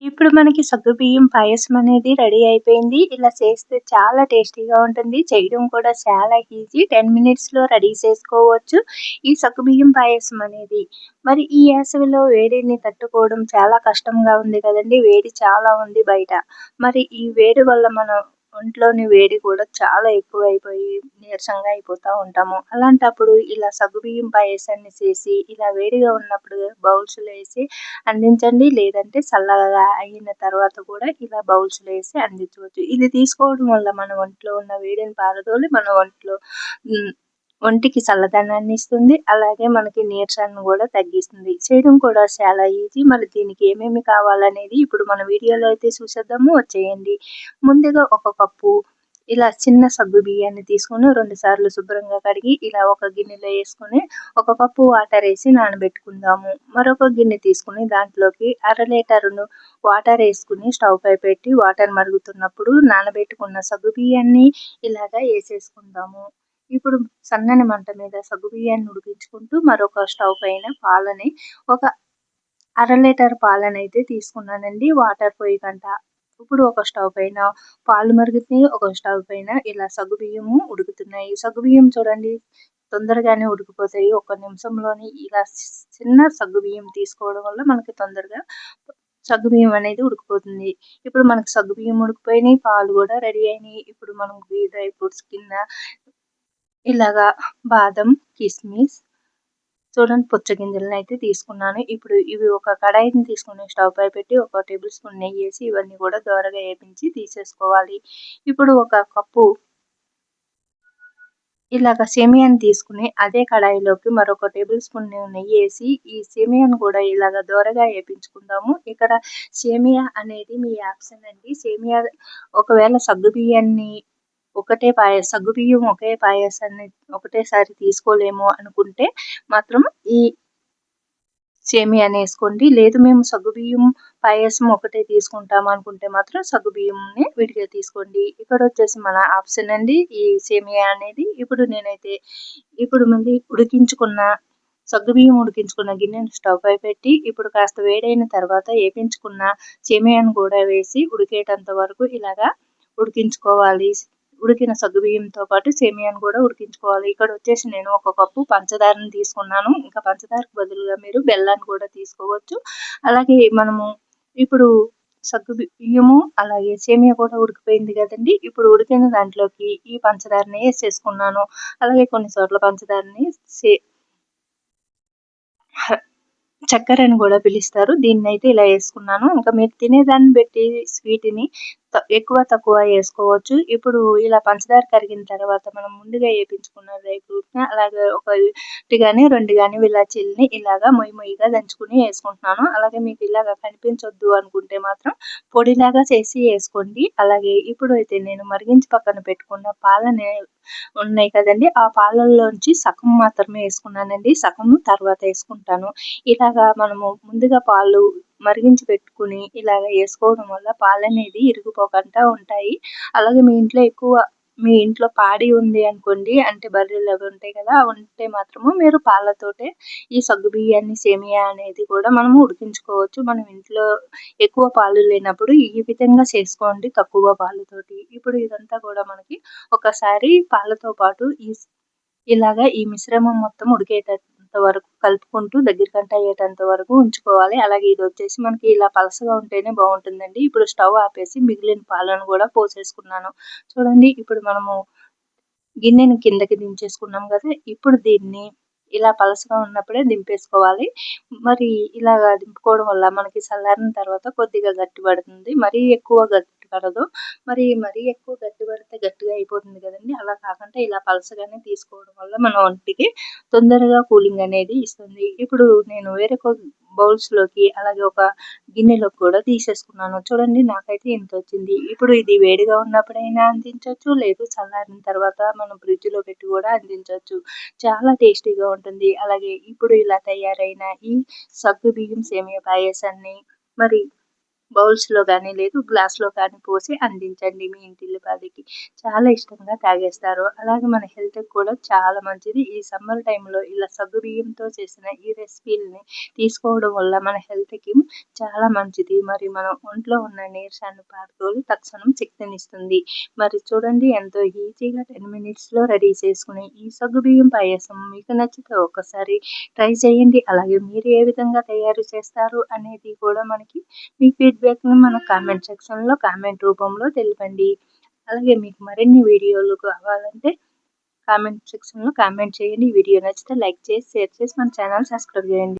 ఇప్పుడు మనకి సగ్గుబియ్యం పాయసం అనేది రెడీ అయిపోయింది. ఇలా చేస్తే చాలా టేస్టీగా ఉంటుంది. చేయడం కూడా చాలా ఈజీ. 10 మినిట్స్‌లో రెడీ చేసుకోవచ్చు. ఈ సగ్గుబియ్యం పాయసం అనేది. మరి ఈ యాసవిలో వేడిని తట్టుకోవడం చాలా కష్టంగా ఉంది కదండీ! వేడి చాలా ఉంది బయట. మరి ఈ వేడి వల్ల మనం ఒంట్లోని వేడి కూడా చాలా ఎక్కువైపోయి నీరసంగా అయిపోతా ఉంటాము. అలాంటప్పుడు ఇలా సగ్గుబియ్యం పాయసాన్ని చేసి ఇలా వేడిగా ఉన్నప్పుడు బౌల్స్‌లో ఏసి అందించండి. లేదంటే చల్లగా అయిన తర్వాత కూడా ఇలా బౌల్స్‌లో ఏసి అందించవచ్చు. ఇది తీసుకోవడం వల్ల మన ఒంట్లో ఉన్న వేడిని పారదోలి మన హ్మ్. ఒంటికి చల్లదనాన్ని ఇస్తుంది. అలాగే మనకి నీరసాన్ని గూడా తగ్గిస్తుంది. చేయడం కూడా చాలా ఈజీ. మరి దీనికి ఏమేమి కావాలనేది ఇప్పుడు మన వీడియోలో అయితే చూసేద్దాము. వచ్చేయండి. ముందుగా ఒక కప్పు ఇలా చిన్న సగ్గు బియ్యాన్ని తీసుకొని 2 సార్లు శుభ్రంగా కడిగి ఇలా ఒక గిన్నెలో యేసుకొని ఒక కప్పు వాటరేసి నానబెట్టుకుందాము. మరొక గిన్నె తీసుకొని దాంట్లోకి అర లీటరును వాటరేసుకొని స్టవ్ పై పెట్టి వాటర్ మరుగుతున్నప్పుడు నానబెట్టుకున్న సగ్గుబియ్యాన్ని ఇలాగా యేసేసుకుందాము. ఇప్పుడు సన్నని మంట మీద సగ్గుబియ్యాన్ని ఉడికించుకుంటూ మరొక స్టవ్ పైన పాలని ఒక అర లీటర్ పాలనైతే తీసుకున్నానండి వాటర్ పోయకంట. ఇప్పుడు ఒక స్టవ్ పైన పాలు మరుగుతున్నాయి. ఒక స్టవ్ పైన ఇలా సగ్గుబియ్యము ఉడుకుతున్నాయి. సగ్గుబియ్యం చూడండి తొందరగానే ఉడికిపోతాయి. ఒక నిమిషంలోనే ఇలా చిన్న సగ్గుబియ్యం తీసుకోవడం వల్ల మనకి తొందరగా సగ్గుబియ్యం అనేది ఉడికిపోతుంది. ఇప్పుడు మనకు సగ్గుబియ్యం ఉడికిపోయినాయి. పాలు గూడా రెడీ అయినాయి. ఇప్పుడు మనం డ్రై ఫ్రూట్స్ కింద ఇలాగా బాదం, కిస్మిస్ చూడండి పుచ్చగింజలనైతే తీసుకున్నాను. ఇప్పుడు ఇవి ఒక కడాయిని తీసుకొని స్టవ్ పై పెట్టి ఒక టేబుల్ స్పూన్ నెయ్యేసి ఇవన్నీ కూడా దోరగా ఏపించి తీసేసుకోవాలి. ఇప్పుడు ఒక కప్పు ఇలాగ సేమియాని తీసుకొని అదే కడాయిలోకి మరొక టేబుల్ స్పూన్ నెయ్యేసి ఈ సేమియాను కూడా ఇలాగ దోరగా ఏపించుకుందాము. ఇక్కడ సేమియా అనేది మీ ఆప్షన్ అండి. సేమియా ఒకవేళ సగ్గుబియ్యాన్ని సగ్గుబియ్యం ఒకే పాయసాన్ని ఒకటేసారి తీసుకోలేము అనుకుంటే మాత్రం ఈ సేమియానేసుకోండి. లేదు మేము సగ్గుబియ్యం పాయసం ఒకటే తీసుకుంటాం అనుకుంటే మాత్రం సగ్గుబియ్యంని విడిగా తీసుకోండి. ఇక్కడొచ్చేసి మన ఆప్షన్ అండి ఈ సేమియా అనేది. ఇప్పుడు మళ్ళీ సగ్గుబియ్యం ఉడికించుకున్న గిన్నెను స్టవ్ పై పెట్టి ఇప్పుడు కాస్త వేడైన తర్వాత ఏపించుకున్న సేమియాను కూడా వేసి ఉడికేటంత వరకు ఇలాగా ఉడికించుకోవాలి. ఉడికిన సగ్గుబియ్యంతో పాటు సేమియాను కూడా ఉడికించుకోవాలి. ఇక్కడొచ్చేసి నేను ఒక కప్పు పంచదారని తీసుకున్నాను. ఇంకా పంచదారకు బదులుగా మీరు బెల్లాన్ని కూడా తీసుకోవచ్చు. అలాగే మనము ఇప్పుడు సగ్గుబియ్యము అలాగే సేమియా కూడా ఉడికిపోయింది గదండీ! ఇప్పుడు ఉడికిన దాంట్లోకి ఈ పంచదారని యేసేసుకున్నాను. అలాగే కొన్ని చోట్ల పంచదారని సే చక్కెరని గూడా పిలుస్తారు. దీన్నైతే ఇలా యేసుకున్నాను. ఇంకా మీరు తినేదాన్ని బట్టి స్వీట్‌ని ఎక్కువ, తక్కువ యేసుకోవచ్చు. ఇప్పుడు ఇలా పంచదార కరిగిన తర్వాత మనం ముందుగా ఏపించుకున్న డ్రై ఫ్రూట్స్‌ని అలాగే ఒకటి గాని, 2 గాని ఇలాచీలని ఇలాగా మొయగా దంచుకొని యేసుకుంటున్నాను. అలాగే మీకు ఇలాగ కనిపించొద్దు అనుకుంటే మాత్రం పొడిలాగా చేసి యేసుకోండి. అలాగే ఇప్పుడైతే నేను మరిగించి పక్కన పెట్టుకున్న పాలని ఉన్నాయి కదండీ! ఆ పాలల్లోంచి సగం మాత్రమే యేసుకున్నానండి. సగం తర్వాత యేసుకుంటాను. ఇలాగా మనము ముందుగా పాలు మరిగించి పెట్టుకొని ఇలాగ యేసుకోవడం వల్ల పాలనేది ఇరిగిపోకుండా ఉంటాయి. అలాగే మీ ఇంట్లో పాడి ఉంది అనుకోండి, అంటే బర్రెలు అవి ఉంటాయి కదా! అవి ఉంటే మాత్రము మీరు పాలతోటే ఈ సగ్గుబియ్యాన్ని, సేమియా అనేది కూడా మనము ఉడికించుకోవచ్చు. మనం ఇంట్లో ఎక్కువ పాలు లేనప్పుడు ఈ విధంగా చేసుకోండి తక్కువ పాలతోటి. ఇప్పుడు ఇదంతా కూడా మనకి ఒకసారి పాలతో పాటు ఇలాగా ఈ మిశ్రమం మొత్తం ఉడికేటంత వరకు కలుపుకుంటూ దగ్గరికంట అయ్యేటంత వరకు ఉంచుకోవాలి. అలాగే ఇదొచ్చేసి మనకి ఇలా పలచగా ఉంటేనే బావుంటుందండి. ఇప్పుడు స్టవ్ ఆపేసి మిగిలిన పాలను గూడా పోసేసుకున్నాను. చూడండి ఇప్పుడు మనము గిన్నెని కిందకి దించేసుకున్నాం గదా! ఇప్పుడు దీన్ని ఇలా పలచగా ఉన్నప్పుడే దింపేసుకోవాలి. మరి ఇలాగా దింపుకోవడం వల్ల మనకి చల్లారిన తర్వాత కొద్దిగా గట్టి పడుతుంది. మరీ ఎక్కువ గట్టి పడదు. మరీ ఎక్కువ గట్టి పడితే గట్టిగా అయిపోతుంది గదండీ! అలా కాకుండా ఇలా పలచగానే తీసుకోవడం వల్ల మన ఒంటికి తొందరగా కూలింగ్ అనేది ఇస్తుంది. ఇప్పుడు నేను వేరొక బౌల్స్‌లోకి అలాగే ఒక గిన్నెలోకి కూడా తీసేసుకున్నాను. చూడండి నాకైతే ఇంతొచ్చింది. ఇప్పుడు ఇది వేడిగా ఉన్నప్పుడైనా అందించొచ్చు. లేదు చల్లారిన తర్వాత మనం ఫ్రిడ్జ్‌లో పెట్టి గూడా అందించొచ్చు. చాలా టేస్టీగా ఉంటుంది. అలాగే ఇప్పుడు ఇలా తయారైన ఈ సగ్గుబియ్యం సేమియా పాయసాన్ని మరి బౌల్స్‌లో గానీ, లేదు గ్లాస్‌లో కానీ పోసి అందించండి మీ ఇంటిల్లిపాదికి. చాలా ఇష్టంగా తాగేస్తారు. అలాగే మన హెల్త్‌కి కూడా చాలా మంచిది. ఈ సమ్మర్ టైమ్‌లో ఇలా సగ్గుబియ్యంతో చేసిన ఈ రెసిపీలని తీసుకోవడం వల్ల మన హెల్త్‌కి చాలా మంచిది. మరి మన ఒంట్లో ఉన్న నీరసాన్ని పారదోలి తక్షణం శక్తినిస్తుంది. మరి చూడండి ఎంతో ఈజీగా 10 మినిట్స్‌లో రెడీ చేసుకునే ఈ సగ్గుబియ్యం పాయసం మీకు నచ్చితే ఒక్కసారి ట్రై చేయండి. అలాగే మీరు ఏ విధంగా తయారు చేస్తారు అనేది కూడా మనకి మీ ఫీడ్‌బ్యాక్‌ని మన కామెంట్ సెక్షన్‌లో కామెంట్ రూపంలో తెలపండి. అలాగే మీకు మరిన్ని వీడియోలు కావాలంటే కామెంట్ సెక్షన్‌లో కామెంట్ చేయండి. ఈ వీడియో నచ్చితే లైక్ చేసి, షేర్ చేసి మన ఛానెల్ సబ్స్క్రైబ్ చేయండి.